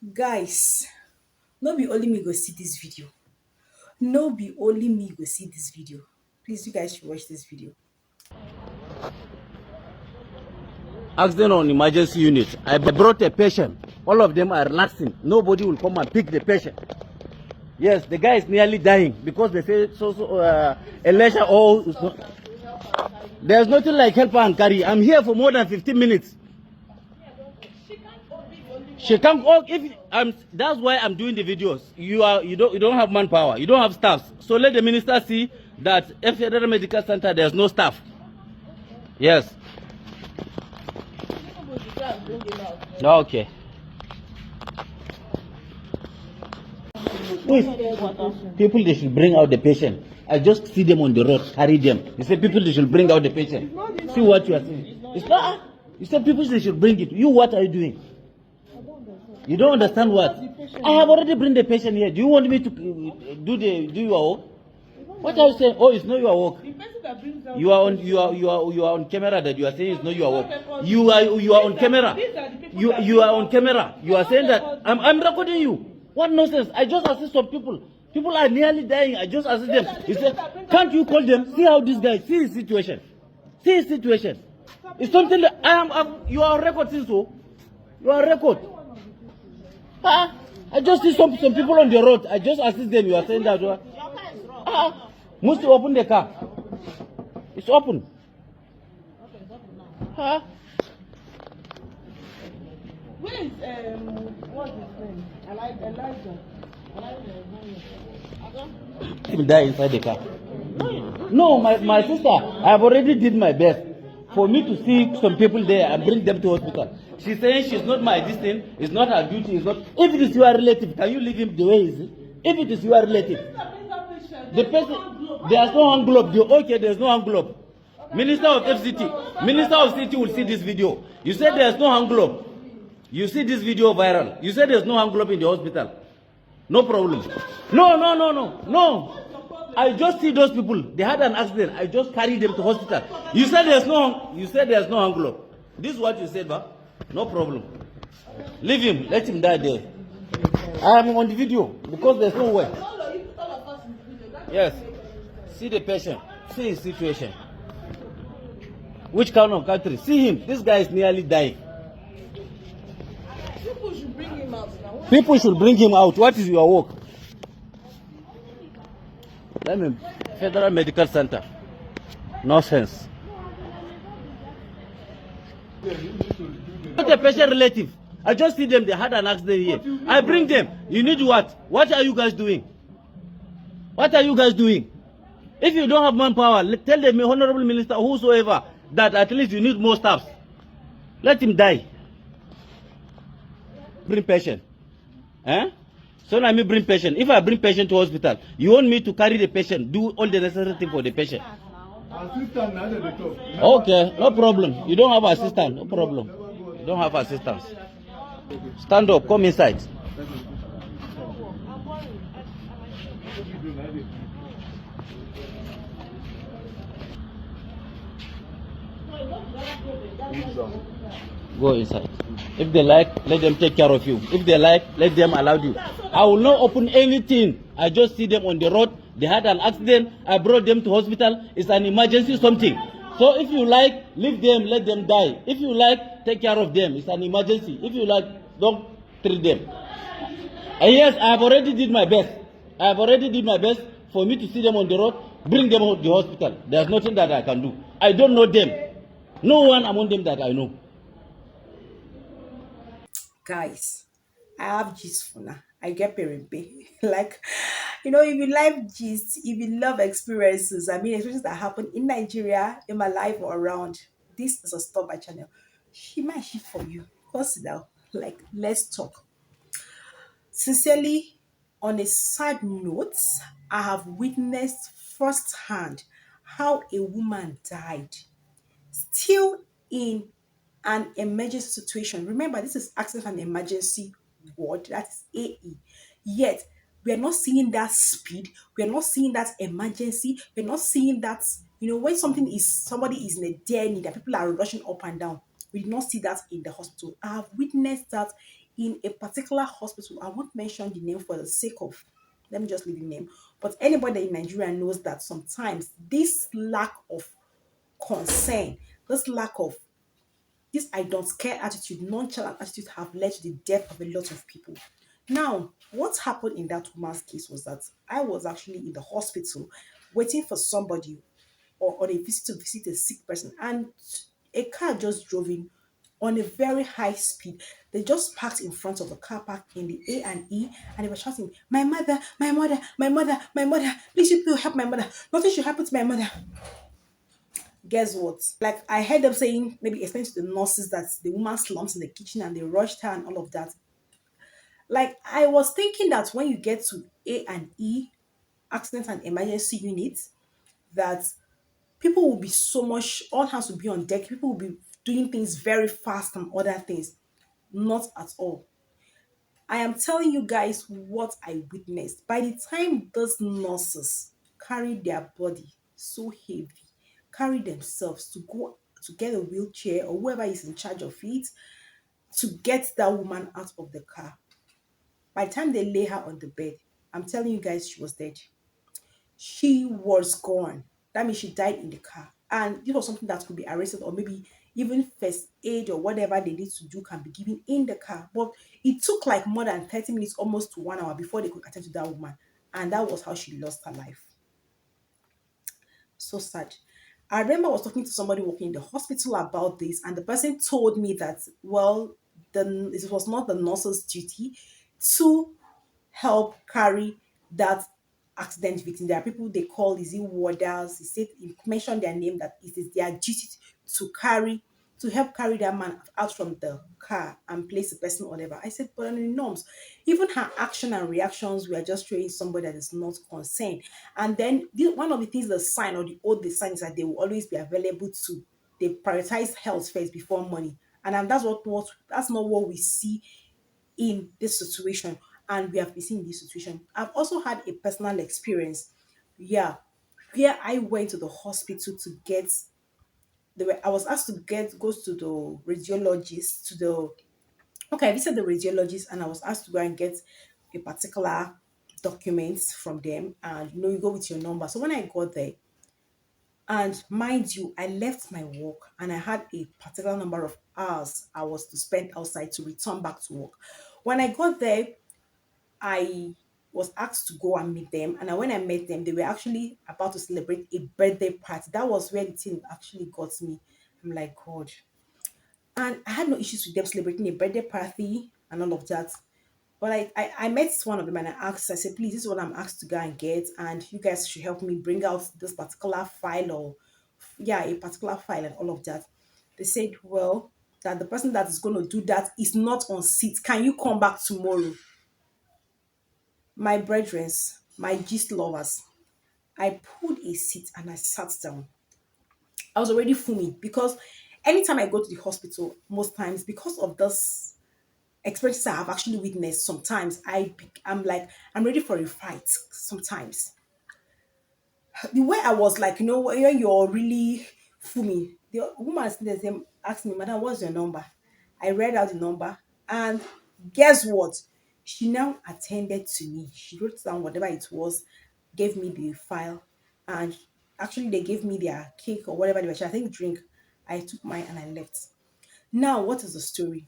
Guys, no be only me go see this video. No be only me go see this video. Please, you guys should watch this video. Accident on emergency unit. I brought a patient. All of them are relaxing. Nobody will come and pick the patient. Yes, the guy is nearly dying because they say a leisure or there's nothing like help and carry. I'm here for more than 15 minutes. She can't. Oh, if that's why I'm doing the videos. You don't have manpower. You don't have staff. So let the minister see that at Federal Medical Center there's no staff. Yes. Okay. Please, people they should bring out the patient. I just see them on the road, carry them. You say people they should bring out the patient. See what you are saying. It's not. You say people they should bring it. You what are you doing? You don't understand what? I have already bring the patient here. Do you want me to do your work? What are you saying? Oh, it's not your work. You are on camera that you are saying it's not your work. You are on camera. You are on camera. You are saying that I'm recording you. What nonsense? I just assist some people. People are nearly dying. I just assist them. He said, can't you call them? See how this guy see his situation. See his situation. It's something that you are on record since so. You are on record. I just see some people on the road. I just assist them. You are saying that. Must you open the car? It's open. Where is what's his name? Elijah. He will die inside the car. No, my sister, I have already did my best for me to see some people there and bring them to hospital. She's saying she's not my distance, it's not her duty, it's not. If it is your relative, can you leave him the way he is? If it is your relative, the person, there's no hand glove. Okay, there's no hand glove. Minister of FCT, Minister of City will see this video. You said there's no hand glove. You see this video viral. You said there's no hand glove in the hospital. No problem. No. I just see those people. They had an accident. I just carried them to hospital. You said there's no hand glove. This is what you said, ba? No problem. Leave him. Let him die there. I am on the video because there's no way. Yes. See the patient. See his situation. Which kind of country? See him. This guy is nearly dying. People should bring him out now. People should bring him out. What is your work? Let me Federal Medical Center. Nonsense. Not a patient relative. I just see them. They had an accident here. I bring them. You need what? What are you guys doing? What are you guys doing? If you don't have manpower, tell the honorable minister, whosoever, that at least you need more staff. Let him die. Bring patient. So let me bring patient. If I bring patient to hospital, you want me to carry the patient, do all the necessary thing for the patient. Okay, no problem. You don't have assistant, no problem. You don't have assistance. Stand up, come inside. Go inside. If they like, let them take care of you. If they like, let them allow you. I will not open anything. I just see them on the road. They had an accident. I brought them to hospital. It's an emergency something. So if you like, leave them, let them die. If you like, take care of them. It's an emergency. If you like, don't treat them. And yes, I have already did my best. I have already did my best for me to see them on the road, bring them to the hospital. There's nothing that I can do. I don't know them. No one among them that I know. Guys, I have gist for now. I get pay. Like, if you like gist, if you love experiences, experiences that happen in Nigeria, in my life or around, this is a stop by channel. She might shit for you. Go sit down. Like, let's talk. Sincerely, on a side note, I have witnessed firsthand how a woman died still in an emergency situation. Remember, this is access an emergency ward, that is AE. Yet, we are not seeing that speed, we are not seeing that emergency, we're not seeing that, when somebody is in a dire need, that people are rushing up and down. We did not see that in the hospital. I have witnessed that in a particular hospital. I won't mention the name for the sake of, let me just leave the name. But anybody in Nigeria knows that sometimes this lack of concern, this lack of this I don't care attitude, nonchalant attitude have led to the death of a lot of people. Now, what happened in that woman's case was that I was actually in the hospital waiting for somebody or on a visit to visit a sick person, and a car just drove in on a very high speed. They just parked in front of the car park in the A&E, and they were shouting, "My mother, my mother, my mother, my mother! Please, you people help my mother! Nothing should happen to my mother." Guess what? Like I heard them saying, maybe explaining to the nurses that the woman slumped in the kitchen and they rushed her and all of that. Like I was thinking that when you get to A&E, accident and emergency unit, that people will be so much, all hands will be on deck. People will be doing things very fast and other things. Not at all. I am telling you guys what I witnessed. By the time those nurses carry their body so heavy, carry themselves to go to get a wheelchair or whoever is in charge of it to get that woman out of the car. By the time they lay her on the bed, I'm telling you guys, she was dead. She was gone. That means she died in the car. And this was something that could be arrested or maybe even first aid or whatever they need to do can be given in the car. But it took like more than 30 minutes, almost to 1 hour before they could attend to that woman. And that was how she lost her life. So sad. I remember I was talking to somebody working in the hospital about this, and the person told me that, well, it was not the nurse's duty to help carry that accident victim. There are people they call, is it warders? He mentioned their name, that it is their duty to carry, to help carry that man out from the car and place the person or whatever. I said, but on the norms, even her action and reactions, we are just showing somebody that is not concerned. And then one of the things the sign or the old the sign is that they will always be available to, they prioritize health first before money. And that's what that's not what we see in this situation, and we have been seeing this situation. I've also had a personal experience, yeah, where I went to the hospital to get I was asked to go to the radiologist to the okay, I visited the radiologist and I was asked to go and get a particular documents from them, and you go with your number. So when I got there, and mind you, I left my work and I had a particular number of hours I was to spend outside to return back to work. When I got there, I was asked to go and meet them. And when I met them, they were actually about to celebrate a birthday party. That was where the thing actually got me. I'm like, God. And I had no issues with them celebrating a birthday party and all of that. But I met one of them and I asked, I said, please, this is what I'm asked to go and get. And you guys should help me bring out this particular file or, yeah, a particular file and all of that. They said, well, that the person that is going to do that is not on seat. Can you come back tomorrow? My brethren, my gist lovers, I pulled a seat and I sat down. I was already fuming because anytime I go to the hospital, most times because of this experiences I have actually witnessed, sometimes I'm like I'm ready for a fight. Sometimes the way I was like, when you're really fuming, the woman sitting there asked me, "Madam, what's your number?" I read out the number, and guess what? She now attended to me. She wrote down whatever it was, gave me the file, and actually they gave me their cake or whatever they were. I think drink. I took mine and I left. Now, what is the story?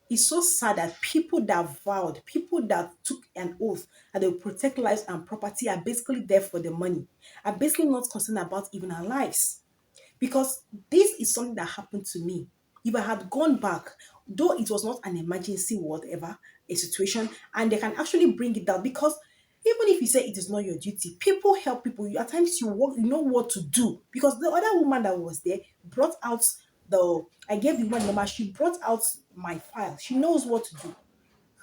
It's so sad that people that vowed, people that took an oath that they will protect lives and property are basically there for the money, are basically not concerned about even our lives. Because this is something that happened to me. If I had gone back, though it was not an emergency, whatever, a situation, and they can actually bring it down because even if you say it is not your duty, people help people. At times you work, you know what to do. Because the other woman that was there brought out I gave the woman number, she brought out my file. She knows what to do.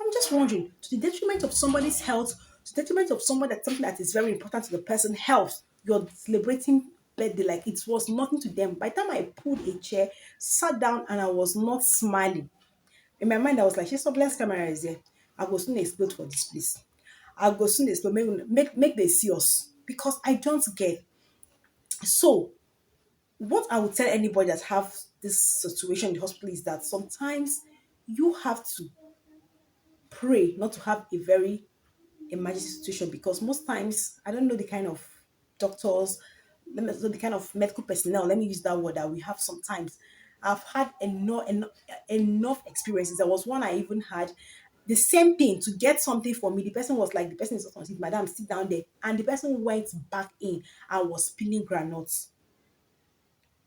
I'm just wondering, to the detriment of somebody's health, to the detriment of someone that's something that is very important to the person's health, you're celebrating birthday like it was nothing to them. By the time I pulled a chair, sat down, and I was not smiling. In my mind, I was like, she's blessed camera is there. I will soon explode for this place. I will soon explode, make they see us. Because I don't get. So what I would tell anybody that have this situation in the hospital is that sometimes you have to pray not to have a very emergency situation, because most times I don't know the kind of doctors, the kind of medical personnel, let me use that word, that we have sometimes. I've had enough experiences. There was one I even had the same thing to get something for me. The person was like, the person is not on seat, madam, sit down there. And the person went back in and was spilling granules.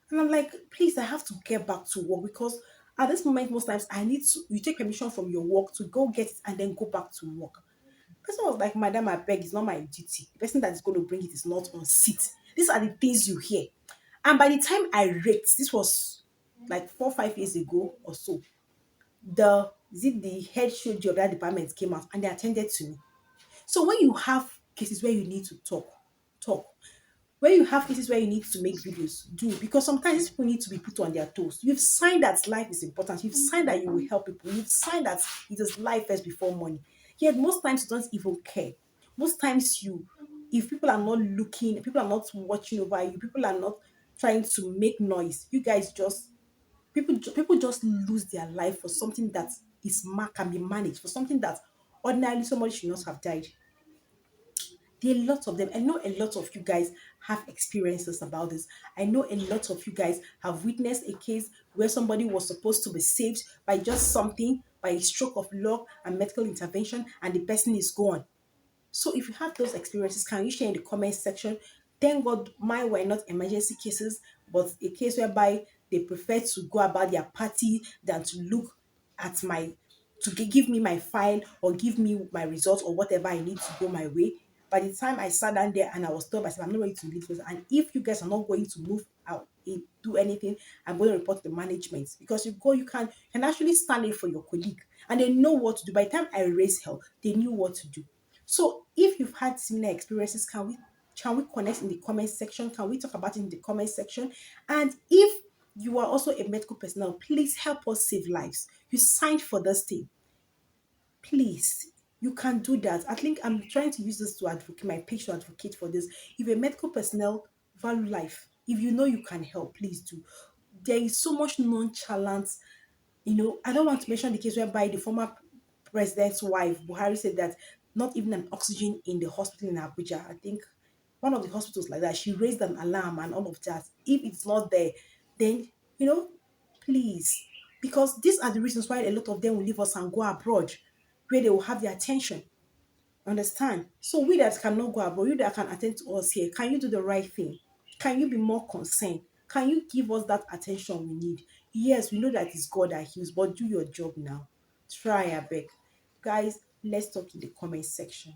And I'm like, please, I have to get back to work, because at this moment, most times I need to, you take permission from your work to go get it and then go back to work. The person was like, madam, I beg, it's not my duty. The person that is going to bring it is not on seat. These are the things you hear. And by the time I rate, this was like 4 5 years ago or so, the head shoji of that department came out and they attended to me. So when you have cases where you need to talk. When you have cases where you need to make videos, do, because sometimes these people need to be put on their toes. You've signed that life is important. You've signed that you will help people. You've signed that it is life first before money. Yet most times you don't even care. Most times if people are not looking, people are not watching over you, people are not trying to make noise. You guys just people just lose their life for something that can be managed, for something that ordinarily somebody should not have died. There are lots of them. I know a lot of you guys have experiences about this. I know a lot of you guys have witnessed a case where somebody was supposed to be saved by just something, by a stroke of luck and medical intervention, and the person is gone. So if you have those experiences, can you share in the comment section? Thank God mine were not emergency cases, but a case whereby they prefer to go about their party than to look at my give me my file or give me my results or whatever I need to go my way. By the time I sat down there and I was told myself, I'm not ready to leave this, and if you guys are not going to move out, do anything, I'm going to report to the management, because you can actually stand in for your colleague and they know what to do. By the time I raised hell, they knew what to do. So if you've had similar experiences, can we connect in the comment section? Can we talk about it in the comment section? And if you are also a medical personnel, please help us save lives. You signed for this thing. Please, you can do that. I think I'm trying to use this to advocate my page to advocate for this. If a medical personnel value life, if you know you can help, please do. There is so much nonchalance. I don't want to mention the case whereby the former president's wife, Buhari, said that not even an oxygen in the hospital in Abuja. I think one of the hospitals like that, she raised an alarm and all of that. If it's not there, then, please, because these are the reasons why a lot of them will leave us and go abroad, where they will have their attention. Understand? So we that cannot go abroad, you that can attend to us here, can you do the right thing? Can you be more concerned? Can you give us that attention we need? Yes, we know that it's God that heals, but do your job now. Try, I beg. Guys, let's talk in the comment section.